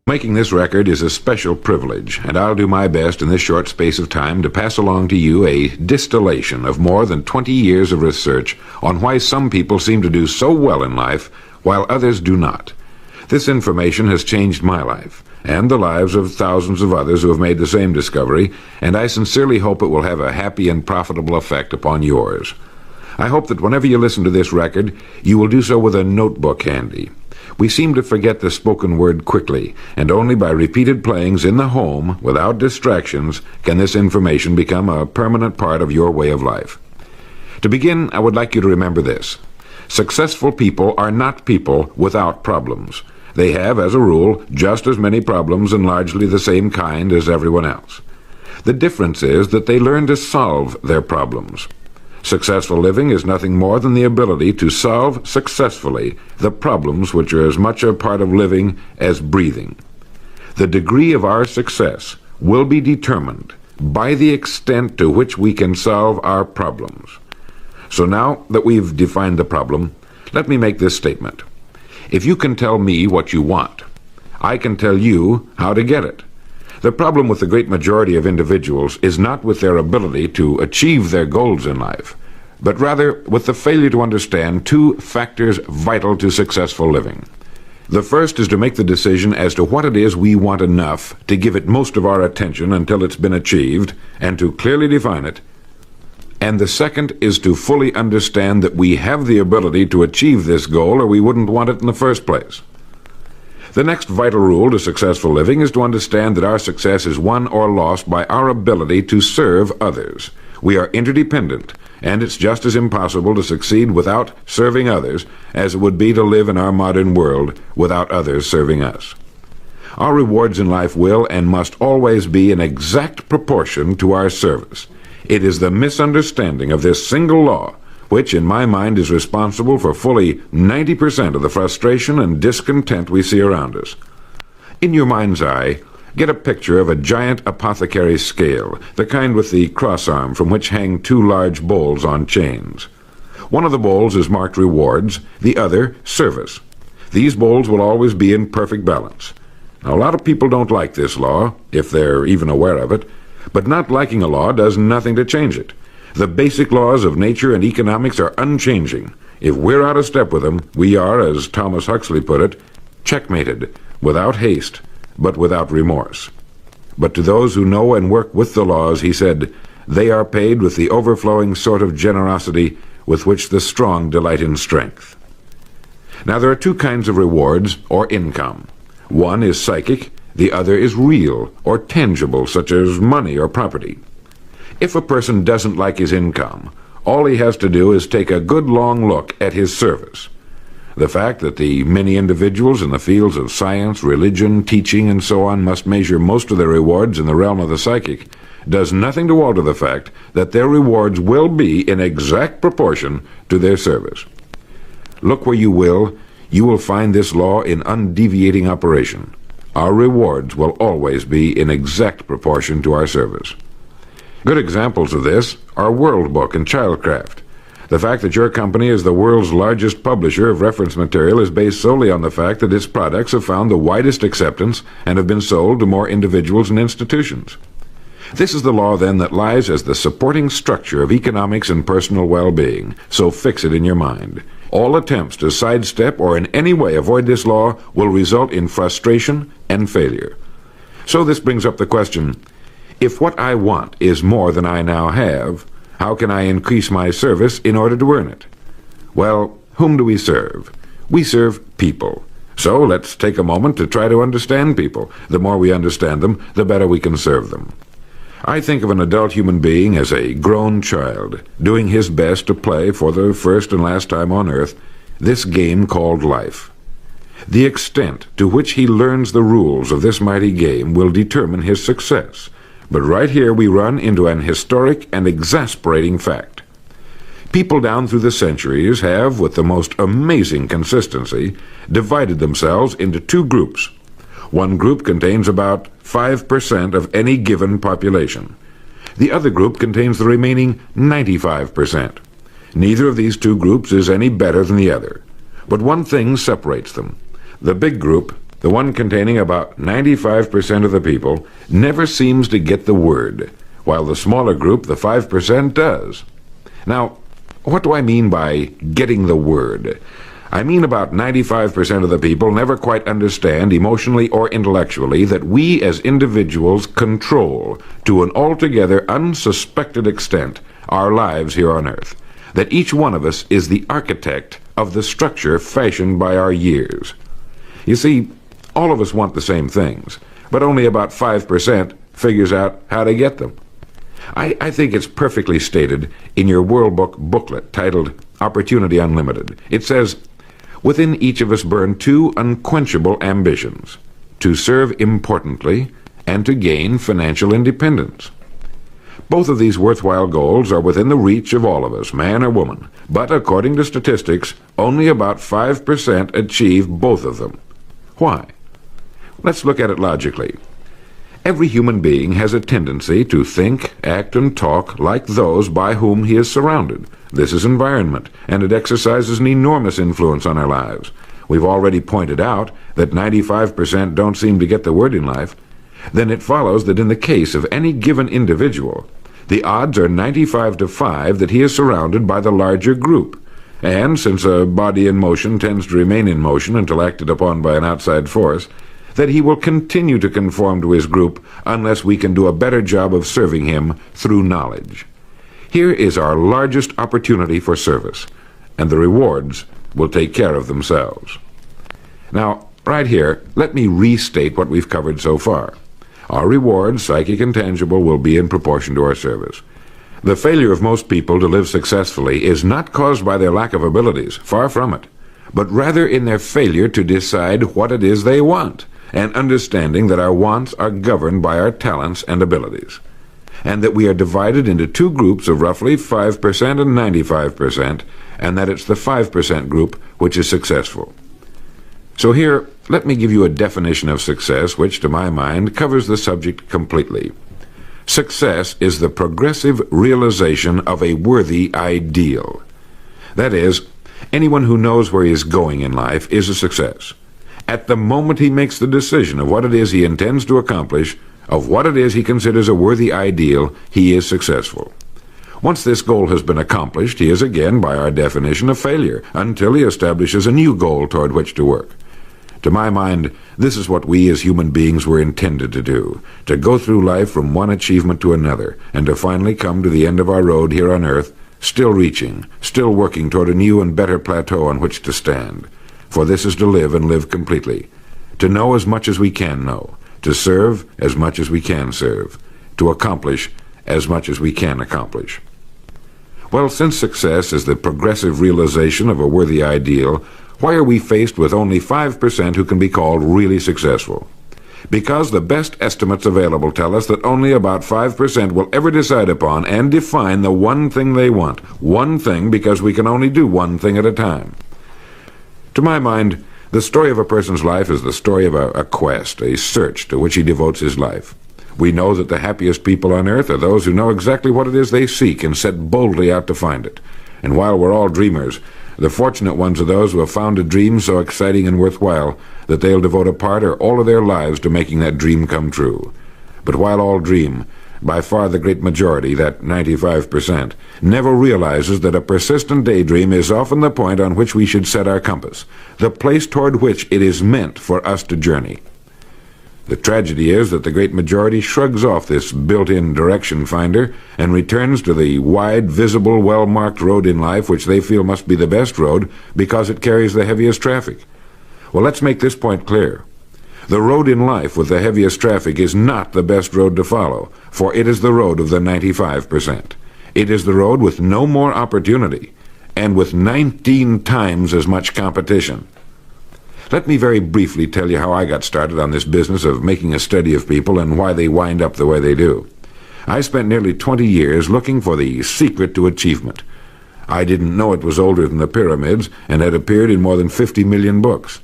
Making this record is a special privilege, and I'll do my best in this short space of time to pass along to you a distillation of more than 20 years of research on why some people seem to do so well in life while others do not. This information has changed my life and the lives of thousands of others who have made the same discovery, and I sincerely hope it will have a happy and profitable effect upon yours. I hope that whenever you listen to this record, you will do so with a notebook handy. We seem to forget the spoken word quickly, and only by repeated playings in the home, without distractions, can this information become a permanent part of your way of life. To begin, I would like you to remember this. Successful people are not people without problems. They have, as a rule, just as many problems and largely the same kind as everyone else. The difference is that they learn to solve their problems. Successful living is nothing more than the ability to solve successfully the problems which are as much a part of living as breathing. The degree of our success will be determined by the extent to which we can solve our problems. So now that we've defined the problem, let me make this statement. If you can tell me what you want, I can tell you how to get it. The problem with the great majority of individuals is not with their ability to achieve their goals in life, but rather with the failure to understand two factors vital to successful living. The first is to make the decision as to what it is we want enough to give it most of our attention until it's been achieved, and to clearly define it. And the second is to fully understand that we have the ability to achieve this goal, or we wouldn't want it in the first place. The next vital rule to successful living is to understand that our success is won or lost by our ability to serve others. We are interdependent, and it's just as impossible to succeed without serving others as it would be to live in our modern world without others serving us. Our rewards in life will and must always be in exact proportion to our service. It is the misunderstanding of this single law which, in my mind, is responsible for fully 90% of the frustration and discontent we see around us. In your mind's eye, get a picture of a giant apothecary scale, the kind with the cross arm from which hang two large bowls on chains. One of the bowls is marked rewards, the other service. These bowls will always be in perfect balance. Now, a lot of people don't like this law, if they're even aware of it, but not liking a law does nothing to change it. The basic laws of nature and economics are unchanging. If we're out of step with them, we are, as Thomas Huxley put it, checkmated, without haste, but without remorse. But to those who know and work with the laws, he said, they are paid with the overflowing sort of generosity with which the strong delight in strength. Now, there are two kinds of rewards, or income. One is psychic, the other is real, or tangible, such as money or property. If a person doesn't like his income, all he has to do is take a good long look at his service. The fact that the many individuals in the fields of science, religion, teaching, and so on must measure most of their rewards in the realm of the psychic does nothing to alter the fact that their rewards will be in exact proportion to their service. Look where you will find this law in undeviating operation. Our rewards will always be in exact proportion to our service. Good examples of this are World Book and Childcraft. The fact that your company is the world's largest publisher of reference material is based solely on the fact that its products have found the widest acceptance and have been sold to more individuals and institutions. This is the law, then, that lies as the supporting structure of economics and personal well-being, so fix it in your mind. All attempts to sidestep or in any way avoid this law will result in frustration and failure. So this brings up the question, if what I want is more than I now have, how can I increase my service in order to earn it? Well, whom do we serve? We serve people. So let's take a moment to try to understand people. The more we understand them, the better we can serve them. I think of an adult human being as a grown child, doing his best to play for the first and last time on earth this game called life. The extent to which he learns the rules of this mighty game will determine his success. But right here we run into an historic and exasperating fact. People down through the centuries have, with the most amazing consistency, divided themselves into two groups. One group contains about 5% of any given population. The other group contains the remaining 95%. Neither of these two groups is any better than the other. But one thing separates them. The big group, the one containing about 95% of the people, never seems to get the word, while the smaller group, the 5%, does. Now, what do I mean by getting the word? I mean about 95% of the people never quite understand, emotionally or intellectually, that we as individuals control, to an altogether unsuspected extent, our lives here on earth. That each one of us is the architect of the structure fashioned by our years. You see, all of us want the same things, but only about 5% figures out how to get them. I think it's perfectly stated in your World Book booklet titled Opportunity Unlimited. It says, within each of us burn two unquenchable ambitions: to serve importantly and to gain financial independence. Both of these worthwhile goals are within the reach of all of us, man or woman, but according to statistics, only about 5% achieve both of them. Why? Let's look at it logically. Every human being has a tendency to think, act, and talk like those by whom he is surrounded. This is environment, and it exercises an enormous influence on our lives. We've already pointed out that 95% don't seem to get the word in life. Then it follows that in the case of any given individual, the odds are 95 to 5 that he is surrounded by the larger group. And since a body in motion tends to remain in motion until acted upon by an outside force, that he will continue to conform to his group unless we can do a better job of serving him through knowledge. Here is our largest opportunity for service, and the rewards will take care of themselves. Now, right here, let me restate what we've covered so far. Our rewards, psychic and tangible, will be in proportion to our service. The failure of most people to live successfully is not caused by their lack of abilities, far from it, but rather in their failure to decide what it is they want, and understanding that our wants are governed by our talents and abilities, and that we are divided into two groups of roughly 5% and 95%, and that it's the 5% group which is successful. So here, let me give you a definition of success which, to my mind, covers the subject completely. Success is the progressive realization of a worthy ideal. That is, anyone who knows where he is going in life is a success. At the moment he makes the decision of what it is he intends to accomplish, of what it is he considers a worthy ideal, he is successful. Once this goal has been accomplished, he is again, by our definition, a failure, until he establishes a new goal toward which to work. To my mind, this is what we as human beings were intended to do, to go through life from one achievement to another, and to finally come to the end of our road here on earth, still reaching, still working toward a new and better plateau on which to stand. For this is to live and live completely, to know as much as we can know, to serve as much as we can serve, to accomplish as much as we can accomplish. Well, since success is the progressive realization of a worthy ideal, why are we faced with only 5% who can be called really successful? Because the best estimates available tell us that only about 5% will ever decide upon and define the one thing they want. One thing, because we can only do one thing at a time. To my mind, the story of a person's life is the story of a quest, a search to which he devotes his life. We know that the happiest people on earth are those who know exactly what it is they seek and set boldly out to find it. And while we're all dreamers, the fortunate ones are those who have found a dream so exciting and worthwhile that they'll devote a part or all of their lives to making that dream come true. But while all dream, by far the great majority, that 95%, never realizes that a persistent daydream is often the point on which we should set our compass, the place toward which it is meant for us to journey. The tragedy is that the great majority shrugs off this built-in direction finder and returns to the wide, visible, well-marked road in life which they feel must be the best road because it carries the heaviest traffic. Well, let's make this point clear. The road in life with the heaviest traffic is not the best road to follow, for it is the road of the 95%. It is the road with no more opportunity, and with 19 times as much competition. Let me very briefly tell you how I got started on this business of making a study of people and why they wind up the way they do. I spent nearly 20 years looking for the secret to achievement. I didn't know it was older than the pyramids and had appeared in more than 50 million books.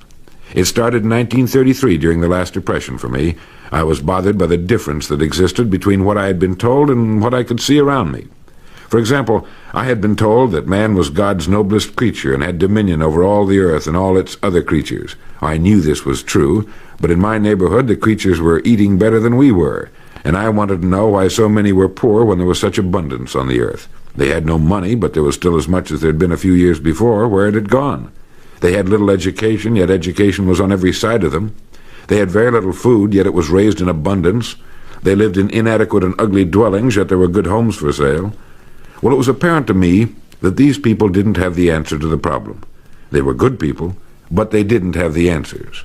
It started in 1933 during the last Depression for me. I was bothered by the difference that existed between what I had been told and what I could see around me. For example, I had been told that man was God's noblest creature and had dominion over all the earth and all its other creatures. I knew this was true, but in my neighborhood the creatures were eating better than we were, and I wanted to know why so many were poor when there was such abundance on the earth. They had no money, but there was still as much as there had been a few years before. Where it had gone? They had little education, yet education was on every side of them. They had very little food, yet it was raised in abundance. They lived in inadequate and ugly dwellings, yet there were good homes for sale. Well, it was apparent to me that these people didn't have the answer to the problem. They were good people, but they didn't have the answers.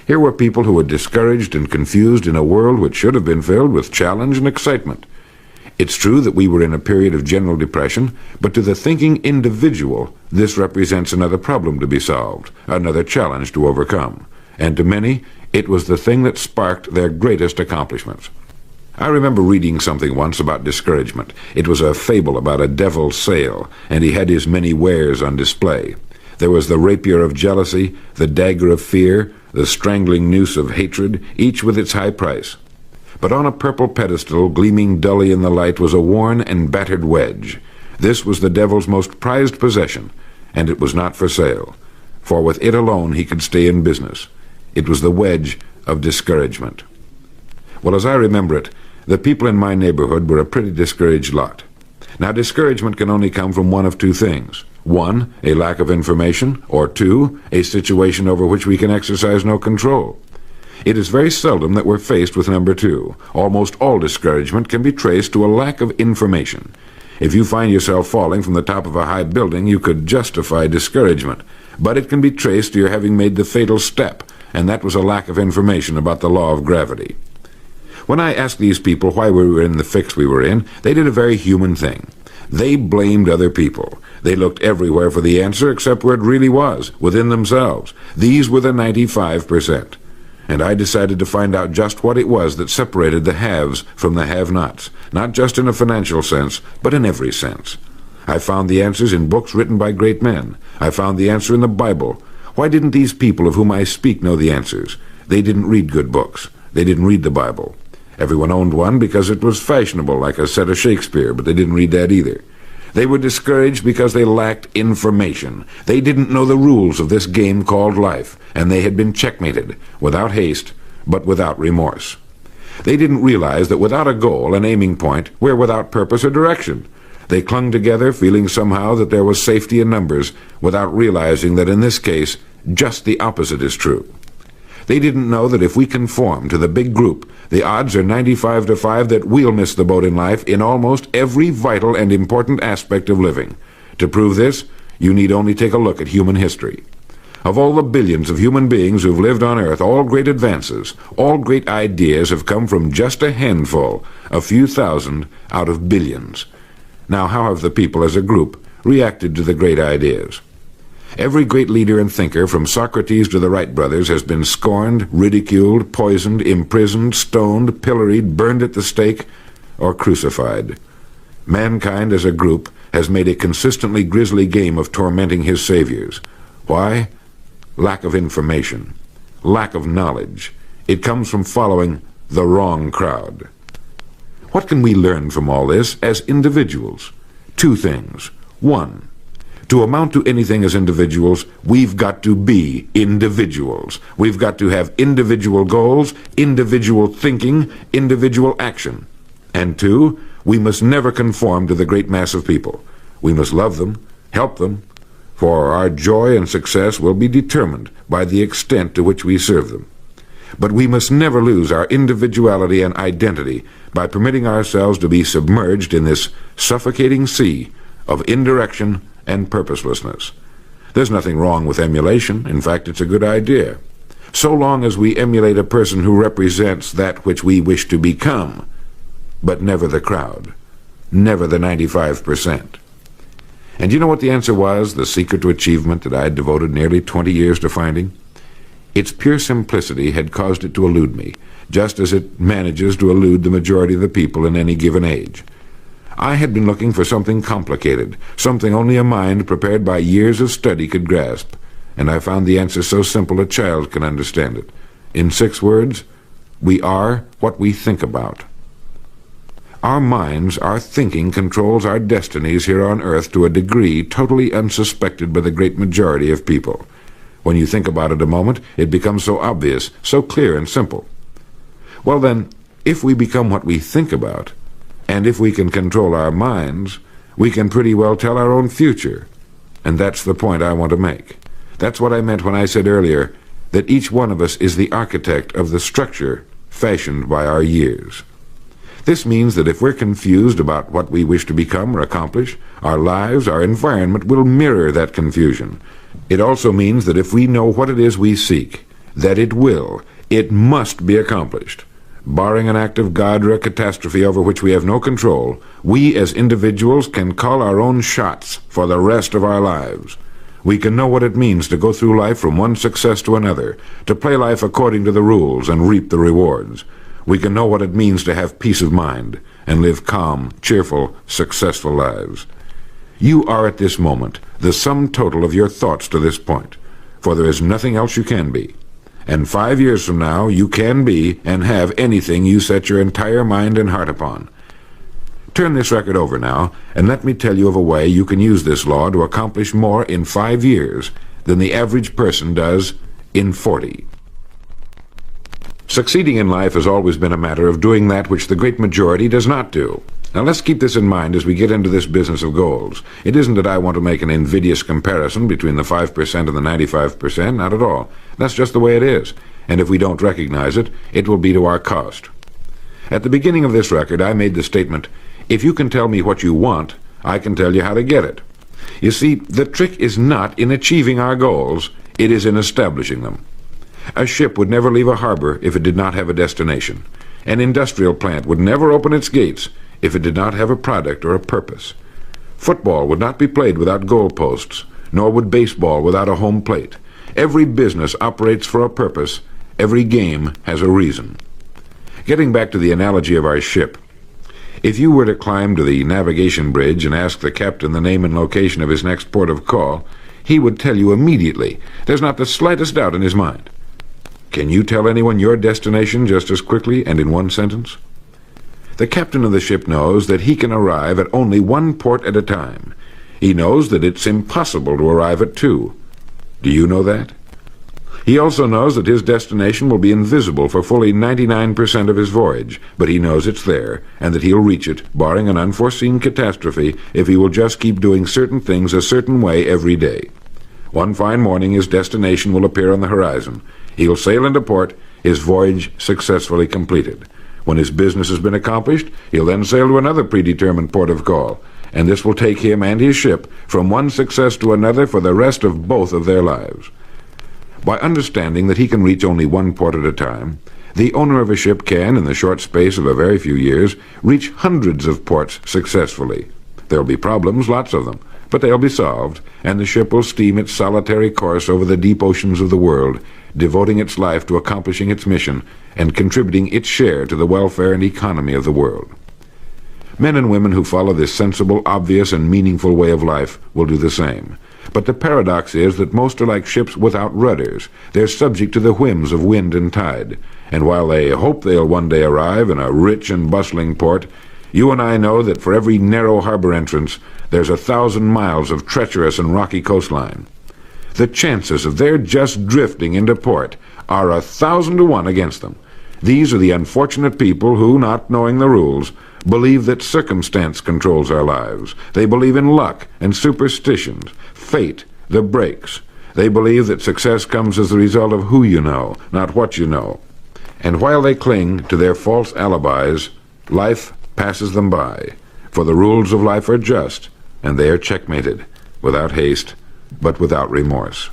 Here were people who were discouraged and confused in a world which should have been filled with challenge and excitement. It's true that we were in a period of general depression, but to the thinking individual, this represents another problem to be solved, another challenge to overcome. And to many, it was the thing that sparked their greatest accomplishments. I remember reading something once about discouragement. It was a fable about a devil's sale, and he had his many wares on display. There was the rapier of jealousy, the dagger of fear, the strangling noose of hatred, each with its high price. But on a purple pedestal, gleaming dully in the light, was a worn and battered wedge. This was the devil's most prized possession, and it was not for sale, for with it alone he could stay in business. It was the wedge of discouragement. Well, as I remember it, the people in my neighborhood were a pretty discouraged lot. Now, discouragement can only come from one of two things. One, a lack of information, or two, a situation over which we can exercise no control. It is very seldom that we're faced with number two. Almost all discouragement can be traced to a lack of information. If you find yourself falling from the top of a high building, you could justify discouragement, but it can be traced to your having made the fatal step, and that was a lack of information about the law of gravity. When I asked these people why we were in the fix we were in, they did a very human thing. They blamed other people. They looked everywhere for the answer except where it really was, within themselves. These were the 95%. And I decided to find out just what it was that separated the haves from the have-nots, not just in a financial sense, but in every sense. I found the answers in books written by great men. I found the answer in the Bible. Why didn't these people of whom I speak know the answers? They didn't read good books. They didn't read the Bible. Everyone owned one because it was fashionable, like a set of Shakespeare, but they didn't read that either. They were discouraged because they lacked information. They didn't know the rules of this game called life, and they had been checkmated, without haste, but without remorse. They didn't realize that without a goal, an aiming point, we're without purpose or direction. They clung together, feeling somehow that there was safety in numbers, without realizing that in this case, just the opposite is true. They didn't know that if we conform to the big group, the odds are 95-5 that we'll miss the boat in life in almost every vital and important aspect of living. To prove this, you need only take a look at human history. Of all the billions of human beings who've lived on Earth, all great advances, all great ideas have come from just a handful, a few thousand out of billions. Now, how have the people as a group reacted to the great ideas? Every great leader and thinker, from Socrates to the Wright brothers, has been scorned, ridiculed, poisoned, imprisoned, stoned, pilloried, burned at the stake, or crucified. Mankind as a group has made a consistently grisly game of tormenting his saviors. Why? Lack of information, lack of knowledge. It comes from following the wrong crowd. What can we learn from all this as individuals? Two things. One, to amount to anything as individuals, we've got to be individuals. We've got to have individual goals, individual thinking, individual action. And two, we must never conform to the great mass of people. We must love them, help them, for our joy and success will be determined by the extent to which we serve them. But we must never lose our individuality and identity by permitting ourselves to be submerged in this suffocating sea of indirection and purposelessness. There's nothing wrong with emulation. In fact, it's a good idea. So long as we emulate a person who represents that which we wish to become, but never the crowd, never the 95%. And you know what the answer was, the secret to achievement that I had devoted nearly 20 years to finding? Its pure simplicity had caused it to elude me, just as it manages to elude the majority of the people in any given age. I had been looking for something complicated, something only a mind prepared by years of study could grasp, and I found the answer so simple a child can understand it. In 6 words, we are what we think about. Our minds, our thinking controls our destinies here on earth to a degree totally unsuspected by the great majority of people. When you think about it a moment, it becomes so obvious, so clear and simple. Well then, if we become what we think about, and if we can control our minds, we can pretty well tell our own future. And that's the point I want to make. That's what I meant when I said earlier that each one of us is the architect of the structure fashioned by our years. This means that if we're confused about what we wish to become or accomplish, our lives, our environment will mirror that confusion. It also means that if we know what it is we seek, that it must be accomplished. Barring an act of God or a catastrophe over which we have no control, we as individuals can call our own shots for the rest of our lives. We can know what it means to go through life from one success to another, to play life according to the rules and reap the rewards. We can know what it means to have peace of mind and live calm, cheerful, successful lives. You are at this moment the sum total of your thoughts to this point, for there is nothing else you can be. And 5 years from now, you can be and have anything you set your entire mind and heart upon. Turn this record over now, and let me tell you of a way you can use this law to accomplish more in 5 years than the average person does in 40. Succeeding in life has always been a matter of doing that which the great majority does not do. Now let's keep this in mind as we get into this business of goals. It isn't that I want to make an invidious comparison between the 5% and the 95%, not at all. That's just the way it is, and if we don't recognize it, it will be to our cost. At the beginning of this record, I made the statement, if you can tell me what you want, I can tell you how to get it. You see, the trick is not in achieving our goals, it is in establishing them. A ship would never leave a harbor if it did not have a destination. An industrial plant would never open its gates if it did not have a product or a purpose. Football would not be played without goalposts, nor would baseball without a home plate. Every business operates for a purpose. Every game has a reason. Getting back to the analogy of our ship, if you were to climb to the navigation bridge and ask the captain the name and location of his next port of call, he would tell you immediately. There's not the slightest doubt in his mind. Can you tell anyone your destination just as quickly and in one sentence? The captain of the ship knows that he can arrive at only one port at a time. He knows that it's impossible to arrive at two. Do you know that? He also knows that his destination will be invisible for fully 99% of his voyage, but he knows it's there, and that he'll reach it, barring an unforeseen catastrophe, if he will just keep doing certain things a certain way every day. One fine morning his destination will appear on the horizon. He'll sail into port, his voyage successfully completed. When his business has been accomplished, he'll then sail to another predetermined port of call, and this will take him and his ship from one success to another for the rest of both of their lives. By understanding that he can reach only one port at a time, the owner of a ship can, in the short space of a very few years, reach hundreds of ports successfully. There'll be problems, lots of them, but they'll be solved, and the ship will steam its solitary course over the deep oceans of the world, devoting its life to accomplishing its mission and contributing its share to the welfare and economy of the world. Men and women who follow this sensible, obvious, and meaningful way of life will do the same. But the paradox is that most are like ships without rudders. They're subject to the whims of wind and tide, and while they hope they'll one day arrive in a rich and bustling port, you and I know that for every narrow harbor entrance, there's 1,000 miles of treacherous and rocky coastline. The chances of their just drifting into port are 1,000 to 1 against them. These are the unfortunate people who, not knowing the rules, believe that circumstance controls our lives. They believe in luck and superstitions, fate, the breaks. They believe that success comes as the result of who you know, not what you know. And while they cling to their false alibis, life passes them by. For the rules of life are just, and they are checkmated, without haste, but without remorse.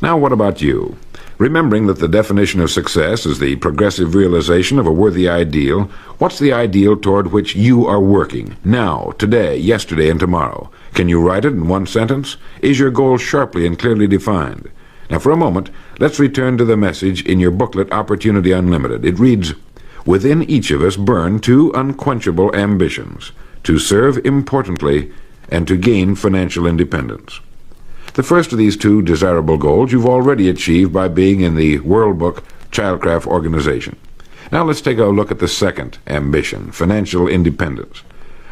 Now what about you? Remembering that the definition of success is the progressive realization of a worthy ideal, what's the ideal toward which you are working, now, today, yesterday, and tomorrow? Can you write it in one sentence? Is your goal sharply and clearly defined? Now for a moment, let's return to the message in your booklet, Opportunity Unlimited. It reads, "Within each of us burn two unquenchable ambitions, to serve importantly and to gain financial independence." The first of these two desirable goals you've already achieved by being in the World Book Childcraft organization. Now let's take a look at the second ambition, financial independence.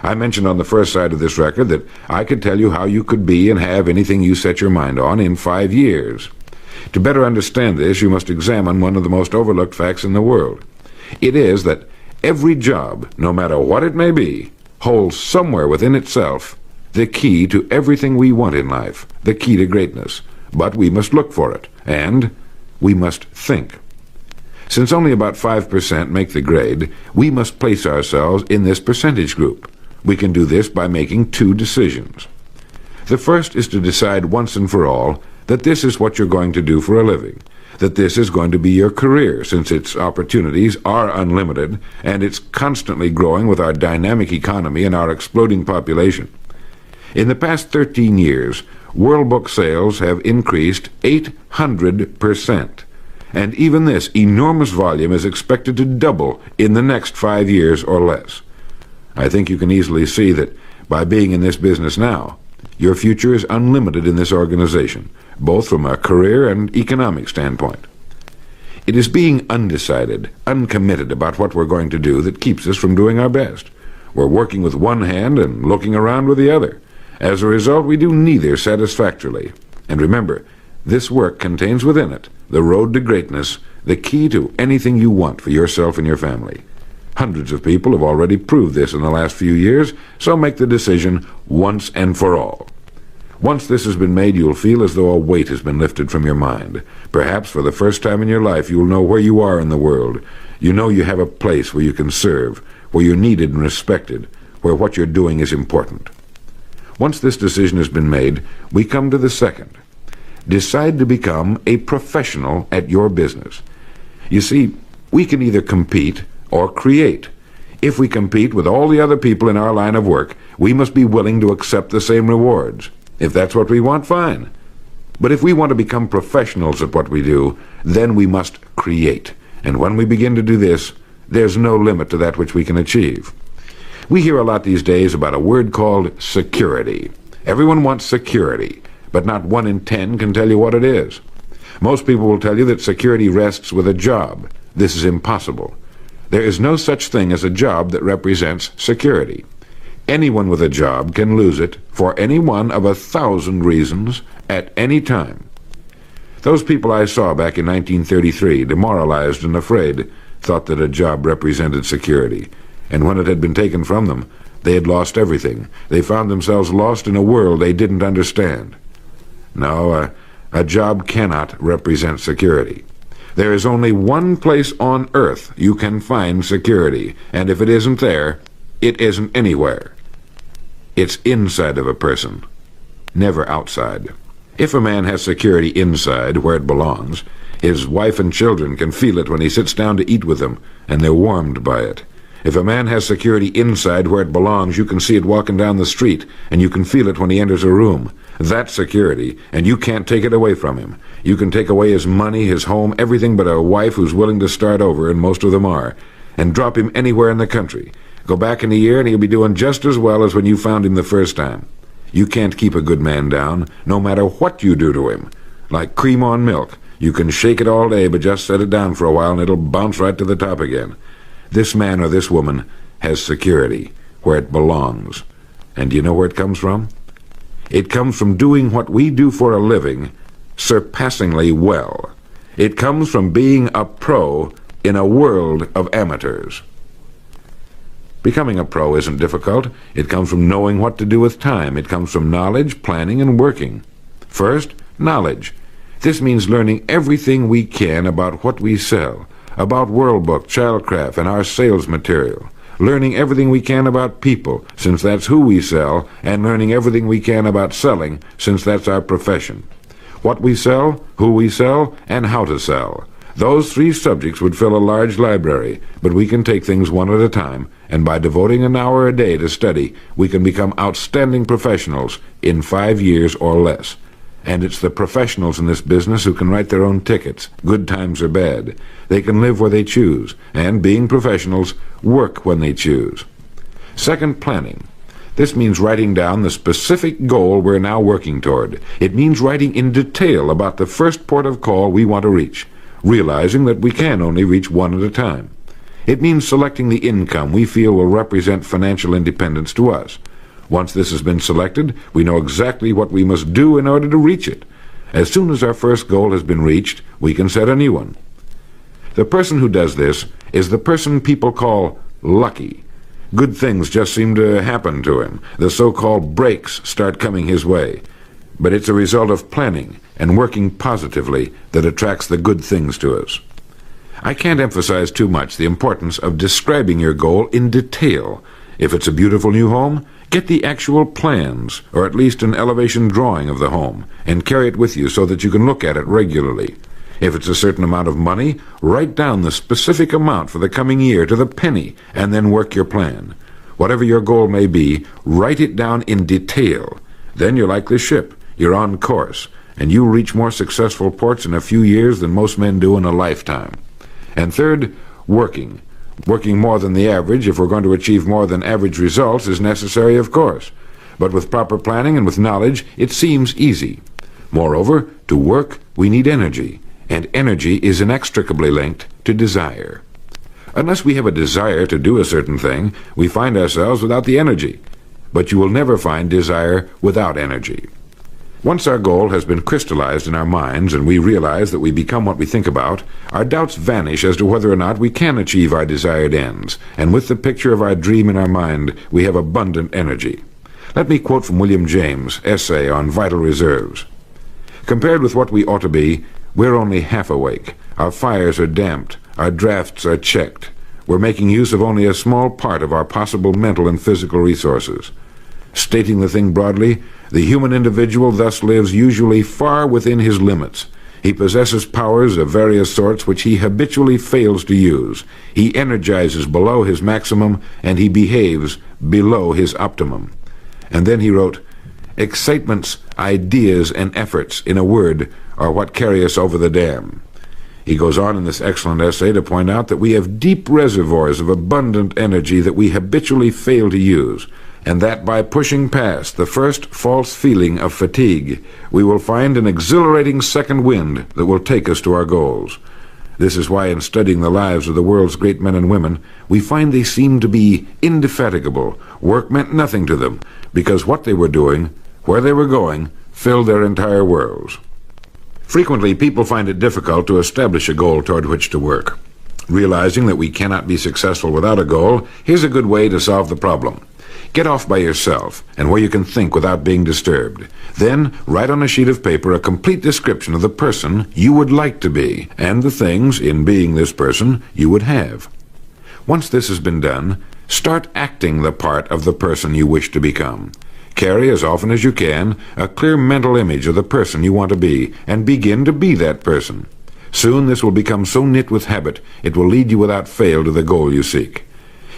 I mentioned on the first side of this record that I could tell you how you could be and have anything you set your mind on in 5 years. To better understand this, you must examine one of the most overlooked facts in the world. It is that every job, no matter what it may be, holds somewhere within itself the key to everything we want in life, the key to greatness. But we must look for it, and we must think. Since only about 5% make the grade, we must place ourselves in this percentage group. We can do this by making 2 decisions. The first is to decide once and for all that this is what you're going to do for a living, that this is going to be your career, since its opportunities are unlimited and it's constantly growing with our dynamic economy and our exploding population. In the past 13 years, World Book sales have increased 800%, and even this enormous volume is expected to double in the next 5 years or less. I think you can easily see that by being in this business now, your future is unlimited in this organization, both from a career and economic standpoint. It is being undecided, uncommitted about what we're going to do that keeps us from doing our best. We're working with one hand and looking around with the other. As a result, we do neither satisfactorily. And remember, this work contains within it the road to greatness, the key to anything you want for yourself and your family. Hundreds of people have already proved this in the last few years, so make the decision once and for all. Once this has been made, you'll feel as though a weight has been lifted from your mind. Perhaps for the first time in your life, you'll know where you are in the world. You know you have a place where you can serve, where you're needed and respected, where what you're doing is important. Once this decision has been made, we come to the second. Decide to become a professional at your business. You see, we can either compete or create. If we compete with all the other people in our line of work, we must be willing to accept the same rewards. If that's what we want, fine. But if we want to become professionals at what we do, then we must create. And when we begin to do this, there's no limit to that which we can achieve. We hear a lot these days about a word called security. Everyone wants security, but not 1 in 10 can tell you what it is. Most people will tell you that security rests with a job. This is impossible. There is no such thing as a job that represents security. Anyone with a job can lose it for any one of 1,000 reasons at any time. Those people I saw back in 1933, demoralized and afraid, thought that a job represented security. And when it had been taken from them, they had lost everything. They found themselves lost in a world they didn't understand. No, a job cannot represent security. There is only one place on earth you can find security, and if it isn't there, it isn't anywhere. It's inside of a person, never outside. If a man has security inside, where it belongs, his wife and children can feel it when he sits down to eat with them, and they're warmed by it. If a man has security inside where it belongs, you can see it walking down the street, and you can feel it when he enters a room. That's security, and you can't take it away from him. You can take away his money, his home, everything but a wife who's willing to start over, and most of them are, and drop him anywhere in the country. Go back in a year, and he'll be doing just as well as when you found him the first time. You can't keep a good man down, no matter what you do to him. Like cream on milk. You can shake it all day, but just set it down for a while, and it'll bounce right to the top again. This man or this woman has security, where it belongs. And do you know where it comes from? It comes from doing what we do for a living surpassingly well. It comes from being a pro in a world of amateurs. Becoming a pro isn't difficult. It comes from knowing what to do with time. It comes from knowledge, planning, and working. First, knowledge. This means learning everything we can about what we sell, about World Book, Childcraft, and our sales material. Learning everything we can about people, since that's who we sell, and learning everything we can about selling, since that's our profession. What we sell, who we sell, and how to sell. Those 3 subjects would fill a large library, but we can take things one at a time, and by devoting an hour a day to study, we can become outstanding professionals in 5 years or less. And it's the professionals in this business who can write their own tickets, good times or bad. They can live where they choose, and being professionals, work when they choose. Second, planning. This means writing down the specific goal we're now working toward. It means writing in detail about the first port of call we want to reach, realizing that we can only reach one at a time. It means selecting the income we feel will represent financial independence to us. Once this has been selected, we know exactly what we must do in order to reach it. As soon as our first goal has been reached, we can set a new one. The person who does this is the person people call lucky. Good things just seem to happen to him. The so-called breaks start coming his way. But it's a result of planning and working positively that attracts the good things to us. I can't emphasize too much the importance of describing your goal in detail. If it's a beautiful new home, get the actual plans, or at least an elevation drawing of the home, and carry it with you so that you can look at it regularly. If it's a certain amount of money, write down the specific amount for the coming year to the penny, and then work your plan. Whatever your goal may be, write it down in detail. Then you're like the ship. You're on course, and you'll reach more successful ports in a few years than most men do in a lifetime. And third, working. Working more than the average, if we're going to achieve more than average results, is necessary, of course. But with proper planning and with knowledge, it seems easy. Moreover, to work, we need energy, and energy is inextricably linked to desire. Unless we have a desire to do a certain thing, we find ourselves without the energy. But you will never find desire without energy. Once our goal has been crystallized in our minds and we realize that we become what we think about, our doubts vanish as to whether or not we can achieve our desired ends, and with the picture of our dream in our mind, we have abundant energy. Let me quote from William James' essay on vital reserves. Compared with what we ought to be, we're only half awake. Our fires are damped. Our drafts are checked. We're making use of only a small part of our possible mental and physical resources. Stating the thing broadly, the human individual thus lives usually far within his limits. He possesses powers of various sorts which he habitually fails to use. He energizes below his maximum, and he behaves below his optimum. And then he wrote, "Excitements, ideas, and efforts, in a word, are what carry us over the dam." He goes on in this excellent essay to point out that we have deep reservoirs of abundant energy that we habitually fail to use, and that by pushing past the first false feeling of fatigue, we will find an exhilarating second wind that will take us to our goals. This is why in studying the lives of the world's great men and women, we find they seemed to be indefatigable. Work meant nothing to them, because what they were doing, where they were going, filled their entire worlds. Frequently, people find it difficult to establish a goal toward which to work. Realizing that we cannot be successful without a goal, here's a good way to solve the problem. Get off by yourself, and where you can think without being disturbed. Then write on a sheet of paper a complete description of the person you would like to be, and the things, in being this person, you would have. Once this has been done, start acting the part of the person you wish to become. Carry, as often as you can, a clear mental image of the person you want to be, and begin to be that person. Soon this will become so knit with habit, it will lead you without fail to the goal you seek.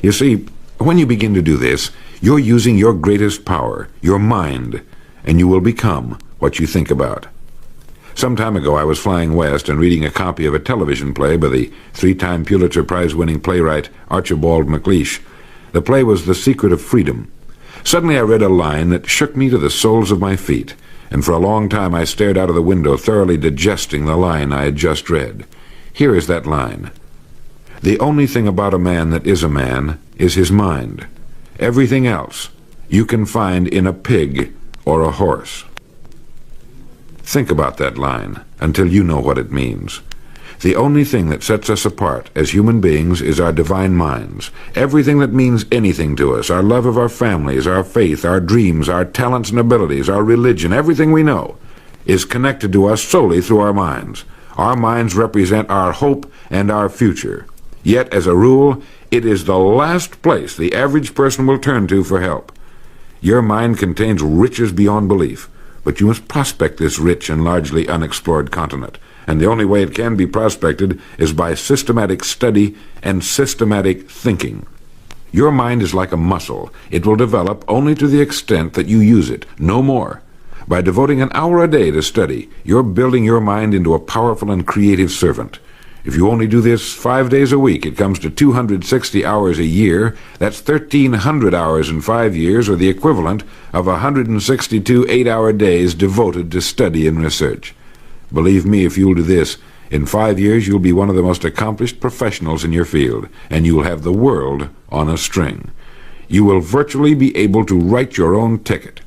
You see, when you begin to do this, you're using your greatest power, your mind, and you will become what you think about. Some time ago I was flying west and reading a copy of a television play by the three-time Pulitzer Prize-winning playwright Archibald MacLeish. The play was The Secret of Freedom. Suddenly I read a line that shook me to the soles of my feet, and for a long time I stared out of the window, thoroughly digesting the line I had just read. Here is that line. "The only thing about a man that is a man is his mind. Everything else you can find in a pig or a horse." Think about that line until you know what it means. The only thing that sets us apart as human beings is our divine minds. Everything that means anything to us, our love of our families, our faith, our dreams, our talents and abilities, our religion, everything we know, is connected to us solely through our minds. Our minds represent our hope and our future. Yet, as a rule, it is the last place the average person will turn to for help. Your mind contains riches beyond belief, but you must prospect this rich and largely unexplored continent, and the only way it can be prospected is by systematic study and systematic thinking. Your mind is like a muscle. It will develop only to the extent that you use it, no more. By devoting an hour a day to study, you're building your mind into a powerful and creative servant. If you only do this 5 days a week, it comes to 260 hours a year. That's 1,300 hours in 5 years, or the equivalent of 162 8-hour days devoted to study and research. Believe me, if you'll do this, In 5 years, you'll be one of the most accomplished professionals in your field, and you'll have the world on a string. You will virtually be able to write your own ticket.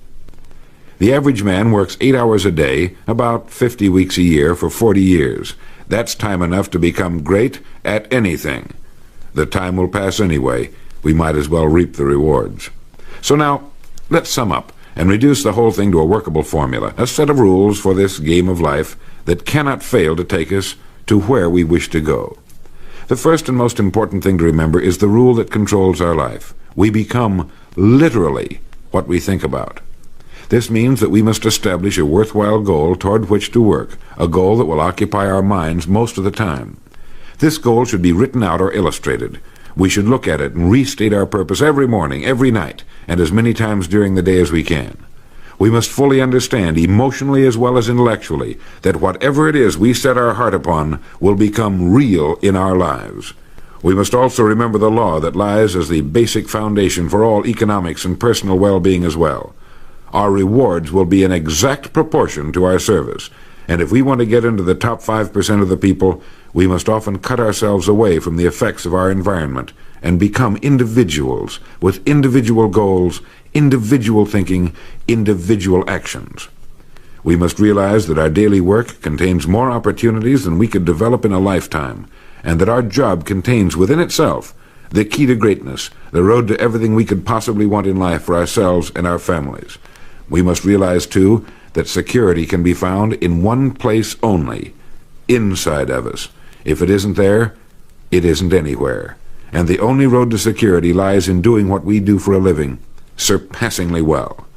The average man works 8 hours a day, about 50 weeks a year, for 40 years. That's time enough to become great at anything. The time will pass anyway. We might as well reap the rewards. So now, let's sum up and reduce the whole thing to a workable formula, a set of rules for this game of life that cannot fail to take us to where we wish to go. The first and most important thing to remember is the rule that controls our life. We become literally what we think about. This means that we must establish a worthwhile goal toward which to work, a goal that will occupy our minds most of the time. This goal should be written out or illustrated. We should look at it and restate our purpose every morning, every night, and as many times during the day as we can. We must fully understand, emotionally as well as intellectually, that whatever it is we set our heart upon will become real in our lives. We must also remember the law that lies as the basic foundation for all economics and personal well-being as well. Our rewards will be in exact proportion to our service, and if we want to get into the top 5% of the people, we must often cut ourselves away from the effects of our environment and become individuals with individual goals, individual thinking, individual actions. We must realize that our daily work contains more opportunities than we could develop in a lifetime, and that our job contains within itself the key to greatness, the road to everything we could possibly want in life for ourselves and our families. We must realize, too, that security can be found in one place only, inside of us. If it isn't there, it isn't anywhere. And the only road to security lies in doing what we do for a living, surpassingly well.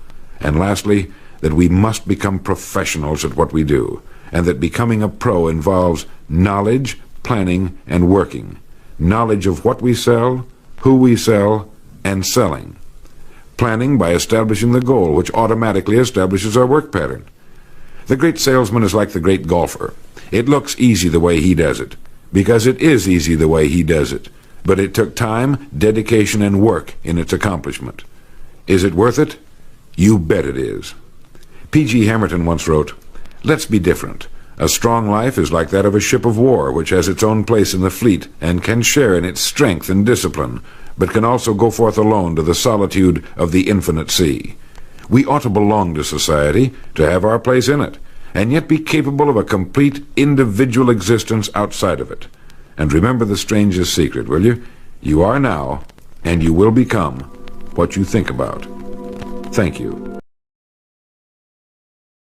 And lastly, that we must become professionals at what we do, and that becoming a pro involves knowledge, planning, and working. Knowledge of what we sell, who we sell, and selling. Planning by establishing the goal, which automatically establishes our work pattern. The great salesman is like the great golfer. It looks easy the way he does it, because it is easy the way he does it. But it took time, dedication, and work in its accomplishment. Is it worth it? You bet it is. P.G. Hamilton once wrote, "Let's be different. A strong life is like that of a ship of war, which has its own place in the fleet and can share in its strength and discipline, but can also go forth alone to the solitude of the infinite sea. We ought to belong to society, to have our place in it, and yet be capable of a complete individual existence outside of it. And remember the strangest secret, will you? You are now, and you will become, what you think about." Thank you.